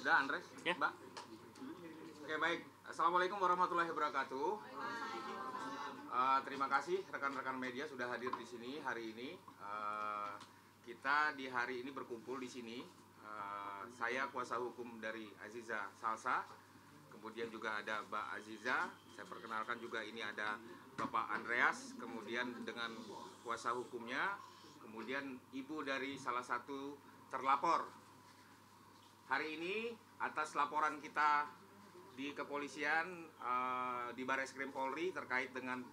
Sudah, Andres? Ya. Mbak? Oke, baik. Assalamualaikum warahmatullahi wabarakatuh. Terima kasih rekan-rekan media sudah hadir di sini hari ini. Kita di hari ini berkumpul di sini. Saya kuasa hukum dari Aziza Salsa. Kemudian juga ada Mbak Aziza. Saya perkenalkan juga ini ada Bapak Andreas. Kemudian dengan kuasa hukumnya. Kemudian ibu dari salah satu terlapor. Hari ini atas laporan kita di kepolisian di Bareskrim Polri terkait dengan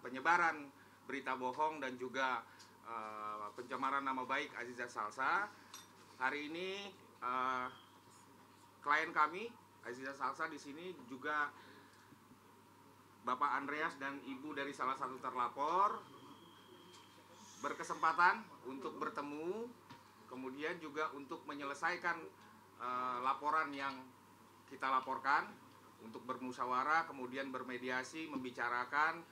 penyebaran berita bohong dan juga pencemaran nama baik Aziza Salsa. Hari ini klien kami Aziza Salsa di sini juga Bapak Andreas dan ibu dari salah satu terlapor berkesempatan untuk bertemu, kemudian juga untuk menyelesaikan laporan yang kita laporkan, untuk bermusyawarah, kemudian bermediasi, membicarakan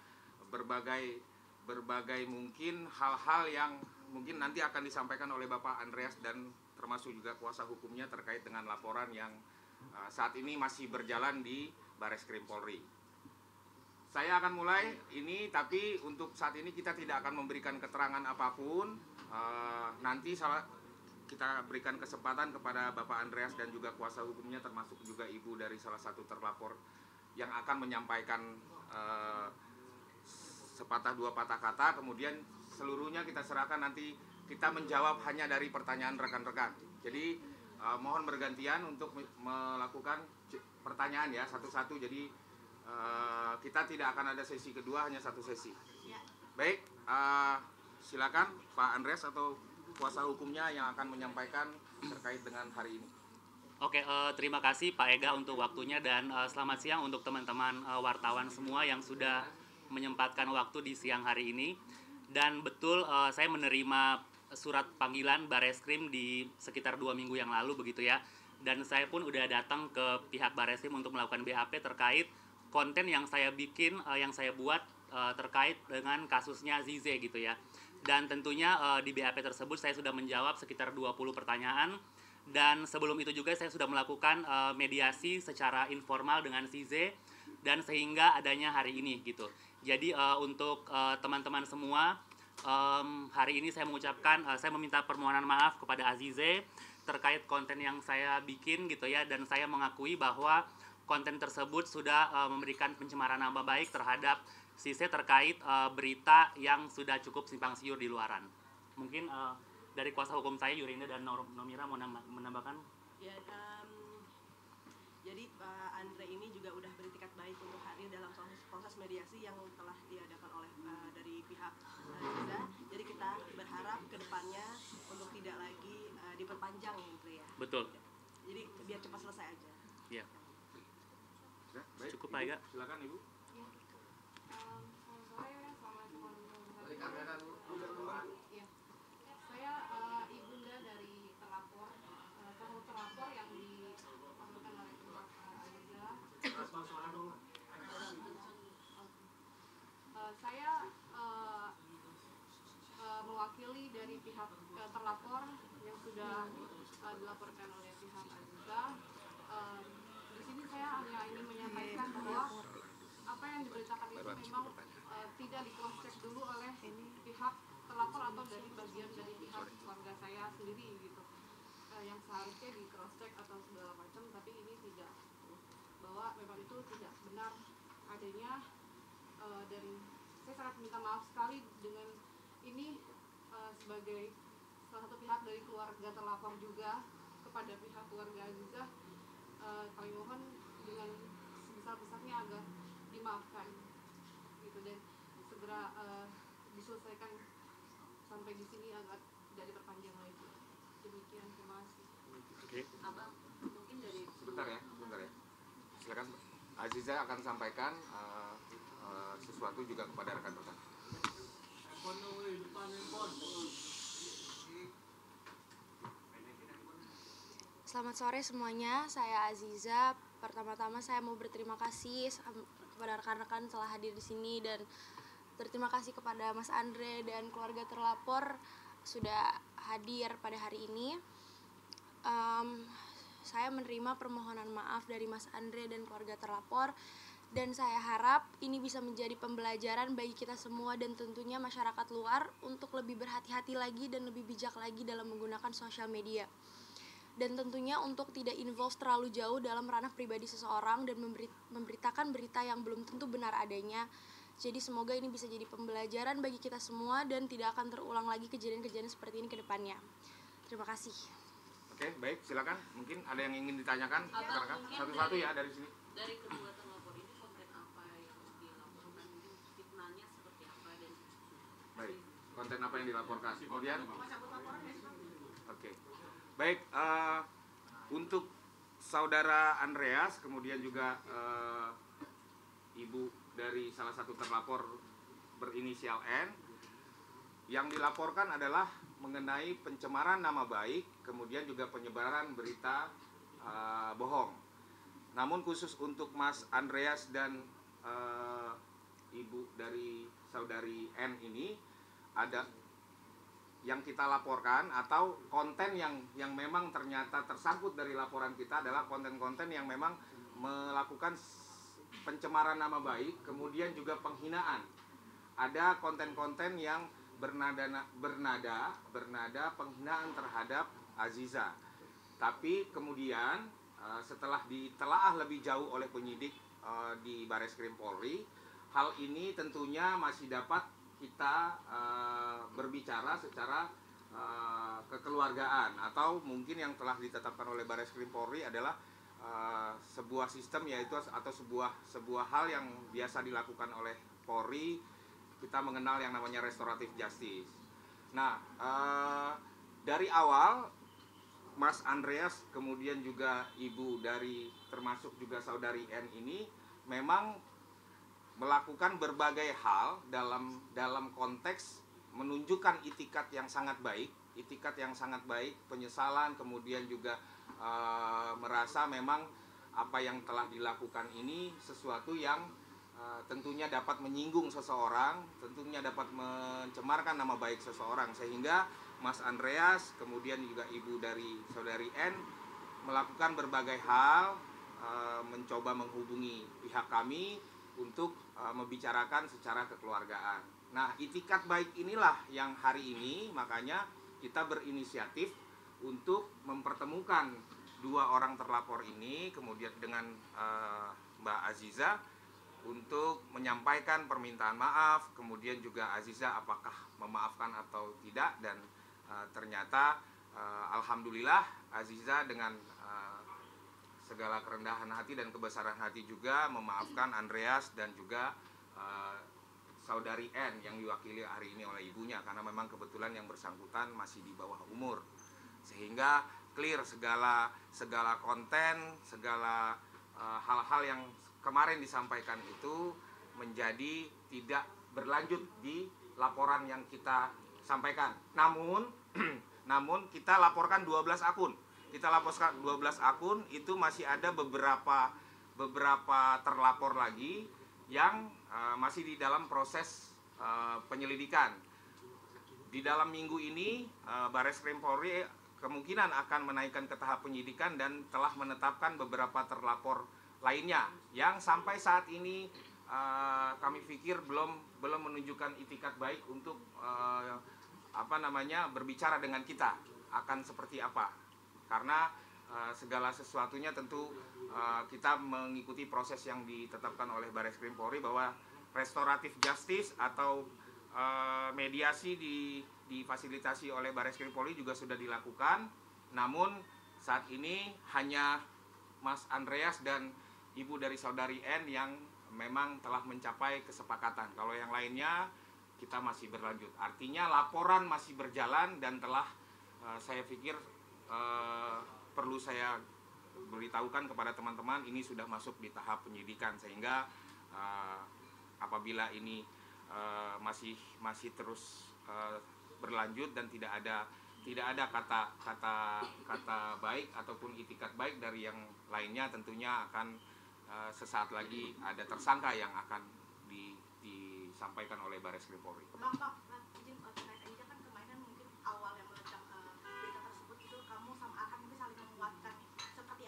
berbagai mungkin hal-hal yang mungkin nanti akan disampaikan oleh Bapak Andreas dan termasuk juga kuasa hukumnya terkait dengan laporan yang saat ini masih berjalan di Bareskrim Polri. Saya akan mulai ini, tapi untuk saat ini kita tidak akan memberikan keterangan apapun. Nanti kita berikan kesempatan kepada Bapak Andreas dan juga kuasa hukumnya termasuk juga ibu dari salah satu terlapor yang akan menyampaikan sepatah dua patah kata, kemudian seluruhnya kita serahkan nanti kita menjawab hanya dari pertanyaan rekan-rekan. Jadi mohon bergantian untuk melakukan pertanyaan ya satu-satu. Jadi kita tidak akan ada sesi kedua, hanya satu sesi. Baik, silakan Pak Andreas atau kuasa hukumnya yang akan menyampaikan terkait dengan hari ini. Oke, terima kasih Pak Ega untuk waktunya dan selamat siang untuk teman-teman wartawan semua yang sudah menyempatkan waktu di siang hari ini. Dan betul saya menerima surat panggilan Bareskrim di sekitar 2 minggu yang lalu begitu ya. Dan saya pun udah datang ke pihak Bareskrim untuk melakukan BAP terkait konten yang saya bikin, yang saya buat terkait dengan kasusnya Zize gitu ya. Dan tentunya di BAP tersebut saya sudah menjawab sekitar 20 pertanyaan. Dan sebelum itu juga saya sudah melakukan mediasi secara informal dengan Zize. Dan sehingga adanya hari ini gitu. Jadi untuk teman-teman semua, hari ini saya mengucapkan, saya meminta permohonan maaf kepada Azize terkait konten yang saya bikin gitu ya. Dan saya mengakui bahwa konten tersebut sudah memberikan pencemaran nama baik terhadap Zize terkait berita yang sudah cukup simpang siur di luaran. Mungkin dari kuasa hukum saya Yurinda dan Nomira mau menambahkan? Ya, jadi Pak Andre ini juga udah beritikat baik untuk hadir dalam proses mediasi yang telah diadakan oleh dari pihak Aziza. Jadi kita berharap ke depannya untuk tidak lagi diperpanjang gitu ya. Betul. Jadi biar cepat selesai aja. Iya. Ya, baik, Cukup Pak Ega. Silakan Ibu. Saya ibunda dari terlapor yang diamankan oleh pihak Aziza. Saya mewakili dari pihak terlapor yang sudah dilaporkan oleh pihak Aziza. Di sini saya hanya ingin menyampaikan bahwa apa yang diberitakan itu memang tidak di-cross-check dulu oleh pihak terlapor atau dari bagian dari pihak keluarga saya sendiri gitu, yang seharusnya di-cross-check atau segala macam, tapi ini tidak, bahwa memang itu tidak benar adanya, dan saya sangat minta maaf sekali dengan ini sebagai salah satu pihak dari keluarga terlapor juga kepada pihak keluarga Aziza. Kami mohon dengan sebesar-besarnya agar dimaafkan gitu dan segera diselesaikan sampai di sini agar tidak diperpanjang lagi. Demikian, terima kasih. Oke. Abang, mungkin dari Sebentar ya. Silakan Aziza akan sampaikan sesuatu juga kepada rekan-rekan. Selamat sore semuanya, saya Aziza. Pertama-tama saya mau berterima kasih kepada rekan-rekan telah hadir di sini dan berterima kasih kepada Mas Andre dan keluarga terlapor sudah hadir pada hari ini. saya menerima permohonan maaf dari Mas Andre dan keluarga terlapor, dan saya harap ini bisa menjadi pembelajaran bagi kita semua dan tentunya masyarakat luar untuk lebih berhati-hati lagi dan lebih bijak lagi dalam menggunakan sosial media. Dan tentunya untuk tidak involve terlalu jauh dalam ranah pribadi seseorang dan memberitakan berita yang belum tentu benar adanya. Jadi semoga ini bisa jadi pembelajaran bagi kita semua dan tidak akan terulang lagi kejadian-kejadian seperti ini ke depannya. Terima kasih. Oke, baik, silakan. Mungkin ada yang ingin ditanyakan, rekan-rekan? Satu-satu ya dari sini. Dari kedua terlapor ini konten apa yang dilaporkan, mungkin fitnahnya seperti apa dan Baik, konten apa yang dilaporkan? Kemudian, oke, baik. Untuk saudara Andreas, kemudian juga ibu dari salah satu terlapor berinisial N, yang dilaporkan adalah mengenai pencemaran nama baik, kemudian juga penyebaran berita bohong. Namun khusus untuk Mas Andreas dan ibu dari saudari N ini, ada yang kita laporkan atau konten yang memang ternyata tersangkut dari laporan kita adalah konten-konten yang memang melakukan pencemaran nama baik, kemudian juga penghinaan. Ada konten-konten yang bernada penghinaan terhadap Aziza. Tapi kemudian setelah ditelaah lebih jauh oleh penyidik di Bareskrim Polri, hal ini tentunya masih dapat kita berbicara secara kekeluargaan, atau mungkin yang telah ditetapkan oleh Bareskrim Polri adalah sebuah sistem, yaitu atau sebuah hal yang biasa dilakukan oleh Polri. Kita mengenal yang namanya restoratif justice. Nah, dari awal Mas Andreas kemudian juga ibu dari termasuk juga saudari N ini memang melakukan berbagai hal dalam konteks menunjukkan itikat yang sangat baik, penyesalan, kemudian juga merasa memang apa yang telah dilakukan ini sesuatu yang tentunya dapat menyinggung seseorang, tentunya dapat mencemarkan nama baik seseorang, sehingga Mas Andreas kemudian juga ibu dari saudari N melakukan berbagai hal, mencoba menghubungi pihak kami untuk membicarakan secara kekeluargaan. Nah, itikat baik inilah yang hari ini makanya kita berinisiatif untuk mempertemukan dua orang terlapor ini kemudian dengan Mbak Aziza untuk menyampaikan permintaan maaf, kemudian juga Aziza apakah memaafkan atau tidak, dan ternyata alhamdulillah Aziza dengan segala kerendahan hati dan kebesaran hati juga memaafkan Andreas dan juga saudari N yang diwakili hari ini oleh ibunya, karena memang kebetulan yang bersangkutan masih di bawah umur, sehingga clear segala konten, segala hal-hal yang kemarin disampaikan itu menjadi tidak berlanjut di laporan yang kita sampaikan. Namun kita laporkan 12 akun. Kita laporkan 12 akun, itu masih ada beberapa terlapor lagi yang masih di dalam proses penyelidikan. Di dalam minggu ini Bareskrim Polri kemungkinan akan menaikkan ke tahap penyidikan dan telah menetapkan beberapa terlapor lainnya yang sampai saat ini kami pikir belum menunjukkan itikat baik untuk berbicara dengan kita akan seperti apa, karena segala sesuatunya tentu kita mengikuti proses yang ditetapkan oleh Bareskrim Polri bahwa restoratif justice atau mediasi difasilitasi oleh Bareskrim Polri juga sudah dilakukan. Namun saat ini hanya Mas Andreas dan ibu dari saudari N yang memang telah mencapai kesepakatan. Kalau yang lainnya kita masih berlanjut. Artinya laporan masih berjalan dan telah saya pikir perlu saya beritahukan kepada teman-teman, ini sudah masuk di tahap penyidikan, sehingga apabila ini masih terus berlanjut dan tidak ada kata baik ataupun itikat baik dari yang lainnya, tentunya akan sesaat lagi ada tersangka yang akan disampaikan oleh Bareskrim Polri. Izin terkait Aziza, kan kemarin mungkin awal yang meledak berita tersebut itu kamu sama Arhan mungkin saling menguatkan. Seperti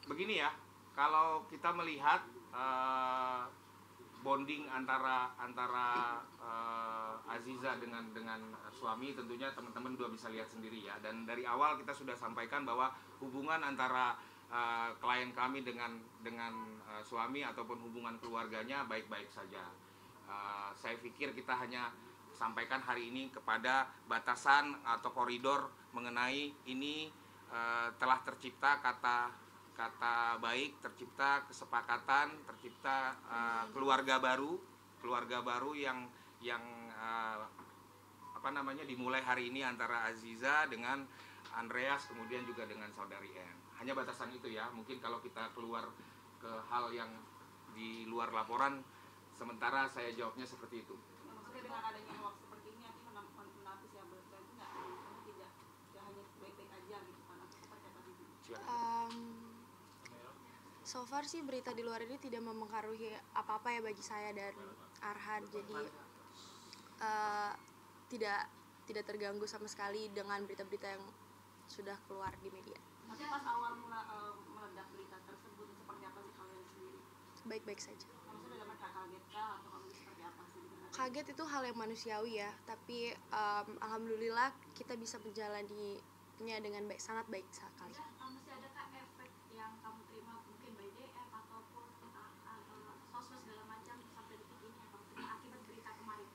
Begini ya, kalau kita melihat bonding antara Aziza dengan suami, tentunya teman-teman udah bisa lihat sendiri ya. Dan dari awal kita sudah sampaikan bahwa hubungan antara klien kami dengan suami ataupun hubungan keluarganya baik-baik saja. Saya pikir kita hanya sampaikan hari ini kepada batasan atau koridor mengenai ini telah tercipta kata baik, tercipta kesepakatan, tercipta keluarga baru yang dimulai hari ini antara Aziza dengan Andreas, kemudian juga dengan saudari N. Hanya batasan itu ya. Mungkin kalau kita keluar ke hal yang di luar laporan, sementara saya jawabnya seperti itu. Maksudnya dengan adanya hoax seperti ini nanti menapis ya, berarti nggak hanya baik-baik aja gitu kan, atau seperti apa sih? So far sih berita di luar ini tidak mempengaruhi apa-apa ya bagi saya dan Arhan, jadi tidak terganggu sama sekali dengan berita-berita yang sudah keluar di media. Tapi pas awal meledak berita tersebut seperti apa sih kalian sendiri? Baik-baik saja. Maksudnya dalam kaget kah atau kamu seperti apa sih? Kaget itu hal yang manusiawi ya, tapi alhamdulillah kita bisa menjalaninya dengan baik, sangat baik sekali. Masih adakah efek yang kamu terima mungkin by DM ataupun sosmed segala macam sampai detik ini maksudnya akibat berita kemarin?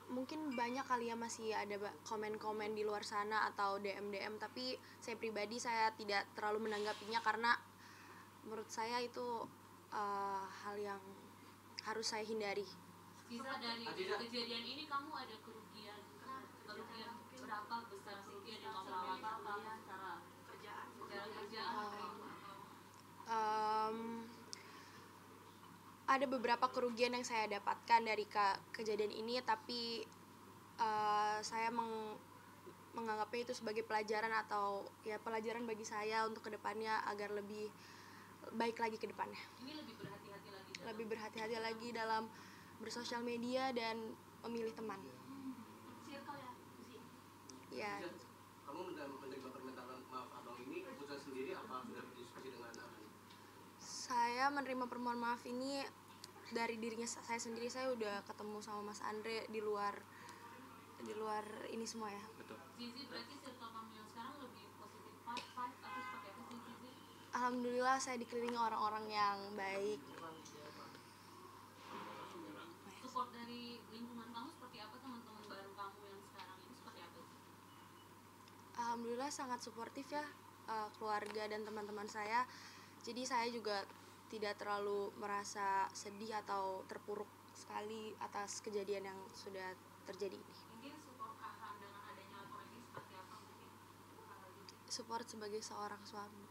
Mungkin banyak kali ya masih ada komen-komen di luar sana atau DM, tapi saya pribadi saya tidak terlalu menanggapinya karena menurut saya itu hal yang harus saya hindari. Bisa dari kejadian ini kamu ada kerugian berapa besar kerugian yang kamu alami secara kerjaan? Ada beberapa kerugian yang saya dapatkan dari kejadian ini, tapi saya menganggapnya itu sebagai pelajaran atau ya pelajaran bagi saya untuk kedepannya agar lebih baik lagi ke depannya. Ini Lebih berhati-hati lagi dalam bersosial media dan memilih teman. circle ya, Ya. Kamu menerima permintaan maaf abang ini keputusan sendiri apa sudah berdiskusi dengan abang? Saya menerima permohonan maaf ini dari dirinya saya sendiri. Saya udah ketemu sama Mas Andre di luar ini semua ya. Betul. Zizi, berarti circle kamu yang sekarang lebih positif vibe atau seperti apa sih Zizi? Alhamdulillah saya dikelilingi orang-orang yang baik. Support dari lingkungan kamu seperti apa, teman-teman baru kamu yang sekarang ini seperti apa sih? Alhamdulillah sangat suportif ya, keluarga dan teman-teman saya. Jadi saya juga tidak terlalu merasa sedih atau terpuruk sekali atas kejadian yang sudah terjadi ini. Mungkin support Arhan dengan adanya laporan ini seperti apa mungkin? Support sebagai seorang suami,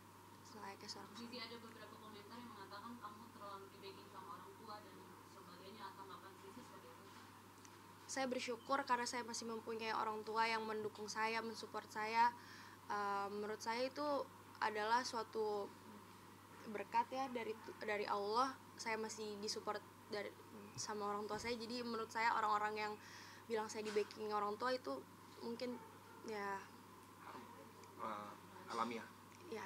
selayaknya seorang suami. Zizi, ada beberapa komentar yang mengatakan kamu terlalu di-backing sama orang tua dan sebagainya, atau ngapain Zizi seperti apa? Saya bersyukur karena saya masih mempunyai orang tua yang mendukung saya, mensupport saya. Menurut saya itu adalah suatu berkat ya dari Allah. Saya masih disupport sama orang tua saya. Jadi menurut saya orang-orang yang bilang saya di backing orang tua itu mungkin ya Alamiah. ya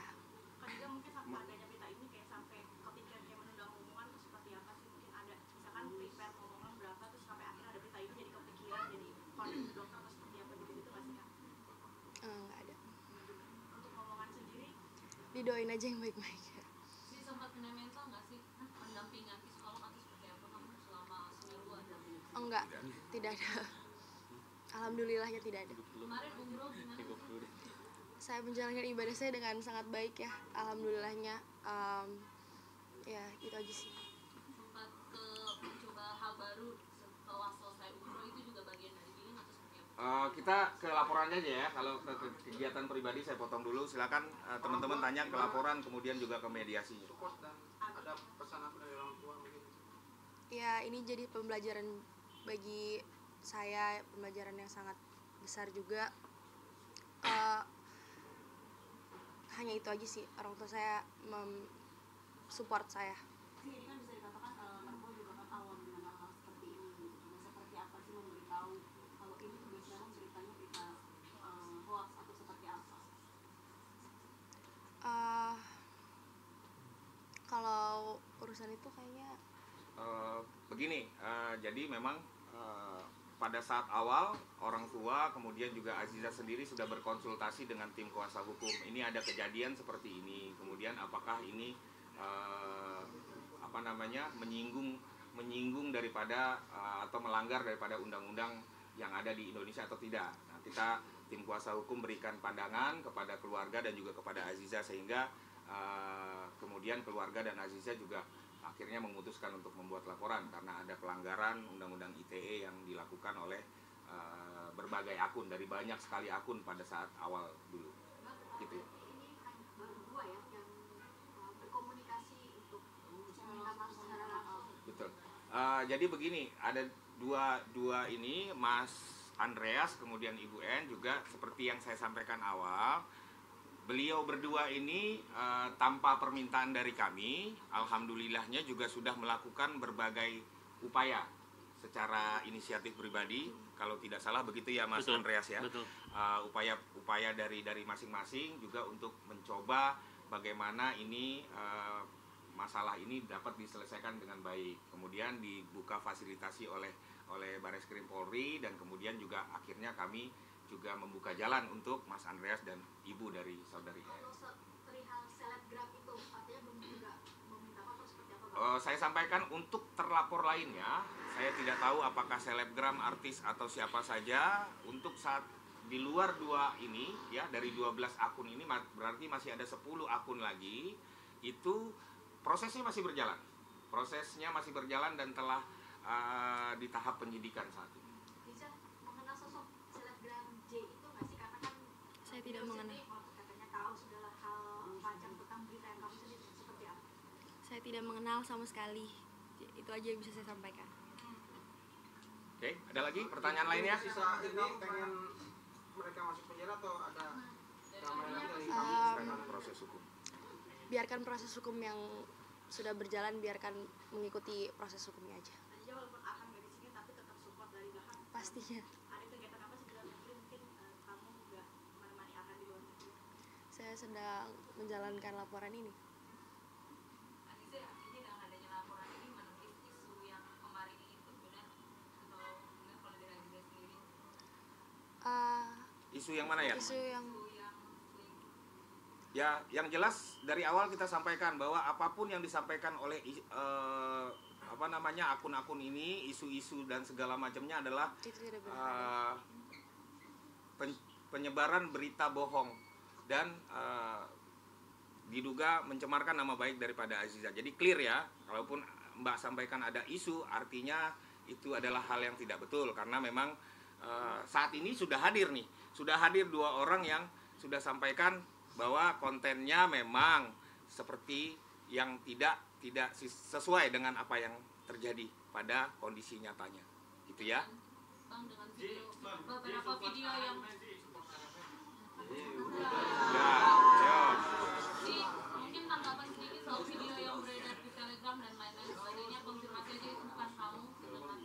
Kan juga mungkin sampai adanya berita ini kayak sampai kepikiran kayak menunda omongan tuh seperti apa sih, mungkin ada misalkan prepare omongan berapa terus sampai akhirnya ada berita ini jadi kepikiran jadi konflik dokter atau seperti apa gitu pasti kan. nggak ada. Untuk omongan sendiri Didoain aja yang baik-baik. Zizi sempat kena mental nggak sih? Mendampingi psikolog atau seperti apa kamu selama seminggu ada? Enggak, tidak ada. Alhamdulillahnya tidak ada. Kemarin umroh gimana sih? Saya menjalankan ibadah saya dengan sangat baik ya, alhamdulillahnya. Ya itu aja sih. Sempat mencoba hal baru setelah selesai umroh, itu juga bagian dari healing atau seperti apa? Kita ke laporannya aja ya. Kalau ke kegiatan pribadi saya potong dulu. Silakan teman-teman tanya ke laporan, kemudian juga ke mediasi. Support dan ada pesan apa dari orang tua mungkin? Ya ini jadi pembelajaran bagi saya, pembelajaran yang sangat besar juga. Hanya itu aja sih, orang tua saya support saya. Sih, ini kan bisa dikatakan Marco juga kan awam dengan hal seperti ini gitu. Nah, seperti apa sih memberitahu kalau ini kebetulan beritanya berita hoax atau seperti apa? begini, jadi memang pada saat awal orang tua kemudian juga Aziza sendiri sudah berkonsultasi dengan tim kuasa hukum. Ini ada kejadian seperti ini, kemudian apakah ini menyinggung daripada atau melanggar daripada undang-undang yang ada di Indonesia atau tidak. Nah, kita tim kuasa hukum berikan pandangan kepada keluarga dan juga kepada Aziza, sehingga kemudian keluarga dan Aziza juga akhirnya memutuskan untuk membuat laporan karena ada pelanggaran undang-undang ITE yang dilakukan oleh berbagai akun, dari banyak sekali akun pada saat awal dulu. Gitu. Ini hanya baru 2 ya yang berkomunikasi untuk meminta maaf secara langsung. Betul. Jadi begini, ada dua ini, Mas Andreas kemudian Ibu N juga seperti yang saya sampaikan awal. Beliau berdua ini tanpa permintaan dari kami, alhamdulillahnya juga sudah melakukan berbagai upaya secara inisiatif pribadi. Kalau tidak salah begitu ya Mas Betul, Andreas ya. betul. Upaya dari masing-masing juga untuk mencoba bagaimana ini masalah ini dapat diselesaikan dengan baik. Kemudian dibuka fasilitasi oleh Bareskrim Polri, dan kemudian juga akhirnya kami juga membuka jalan untuk Mas Andreas dan ibu dari saudari. Kalau perihal selebgram itu artinya belum juga meminta maaf atau seperti apa, Pak? Saya sampaikan untuk terlapor lainnya, saya tidak tahu apakah selebgram, artis atau siapa saja. Untuk saat di luar 2 ini ya, dari 12 akun ini berarti masih ada 10 akun lagi. Itu prosesnya masih berjalan. Prosesnya masih berjalan dan telah di tahap penyidikan saat ini. Bisa mengenal sosok selebgram J itu nggak sih? Karena kan Saya tidak mengenal. katanya tahu segala hal macam tentang berita yang kamu sendiri seperti apa? Saya tidak mengenal sama sekali. Itu aja yang bisa saya sampaikan. Oke, ada lagi pertanyaan lainnya? Sisa ini pengen mereka masuk penjara atau ada namanya dari Silakan proses hukum. Biarkan proses hukum yang sudah berjalan, biarkan mengikuti proses hukumnya aja. Aziza walaupun akan nggak di sini tapi tetap support dari belakang. Pastinya. Ada kegiatan apa sih di luar negeri, mungkin kamu nggak menemani akan di luar negeri? Saya sedang menjalankan laporan ini. Aziza, artinya dengan adanya laporan ini menepis isu yang kemarin itu benar atau enggak kalau dari Aziza sendiri? Isu yang mana ya? Isu yang Ya, yang jelas dari awal kita sampaikan bahwa apapun yang disampaikan oleh akun-akun ini, isu-isu dan segala macamnya adalah itu tidak benar. penyebaran berita bohong dan diduga mencemarkan nama baik daripada Aziza. Jadi clear ya, kalaupun Mbak sampaikan ada isu, artinya itu adalah hal yang tidak betul, karena memang saat ini sudah hadir 2 orang yang sudah sampaikan bahwa kontennya memang seperti yang tidak sesuai dengan apa yang terjadi pada kondisi nyatanya, gitu ya. Bang, dengan video beberapa video yang Ya, ya. sih mungkin tanggapan sedikit soal video yang beredar di Telegram dan lain-lain sebagainya, konfirmasi aja itu bukan kamu dengan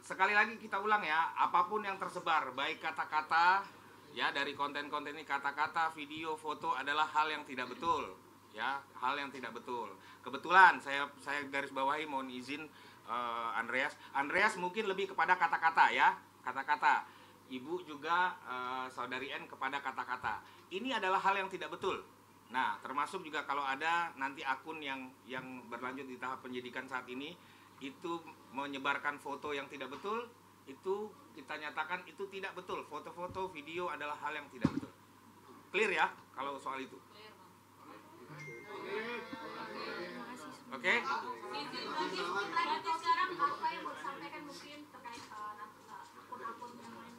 Sekali lagi kita ulang ya, apapun yang tersebar, baik kata-kata ya dari konten-konten ini, kata-kata, video, foto adalah hal yang tidak betul, ya, hal yang tidak betul. Kebetulan saya garis bawahi, mohon izin Andreas mungkin lebih kepada kata-kata ya, kata-kata. Ibu juga saudari N kepada kata-kata. Ini adalah hal yang tidak betul. Nah, termasuk juga kalau ada nanti akun yang berlanjut di tahap penyidikan saat ini itu menyebarkan foto yang tidak betul, itu kita nyatakan itu tidak betul. Foto-foto, video adalah hal yang tidak betul. Clear ya kalau soal itu. Oke? berarti sekarang apa yang mau disampaikan mungkin terkait akun-akun yang lain?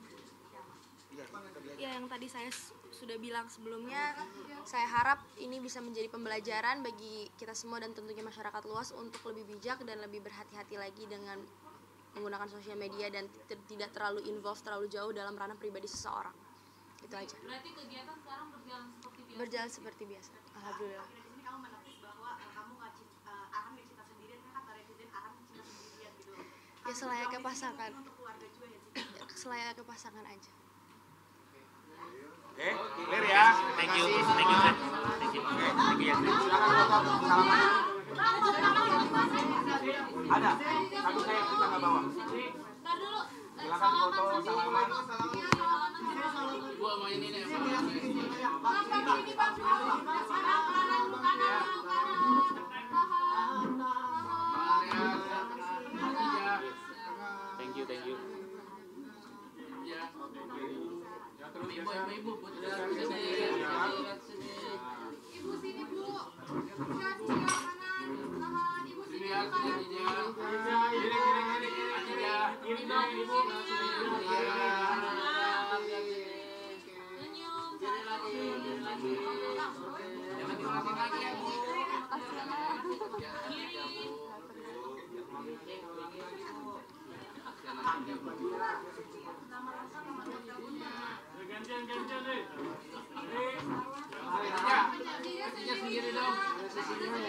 Ya, yang tadi saya sudah bilang sebelumnya, saya harap ini bisa menjadi pembelajaran bagi kita semua dan tentunya masyarakat luas untuk lebih bijak dan lebih berhati-hati lagi dengan menggunakan sosial media dan tidak terlalu terlalu jauh dalam ranah pribadi seseorang. Itu aja. Berarti kegiatan sekarang berjalan seperti biasa? Berjalan seperti biasa. Alhamdulillah. Di sini kamu menepis bahwa kamu nggak Aram nggak cinta sendirian, kan kata Residen Aram cinta sendirian gitu. Ya selayaknya pasangan. Untuk keluarga juga ya sih. Selayaknya pasangan aja. Oke, clear ya. Thank you, Zed. Thank you ya. Silakan. Ada. Tapi saya kita nggak bawa. Ntar dulu. Silakan foto salaman. Ibu sama ini nih. Thank you, thank you. Ibu, Ibu sini Bu. Lihat sebelah kanan. Tahan. Ibu sini kanan. sendiri dong.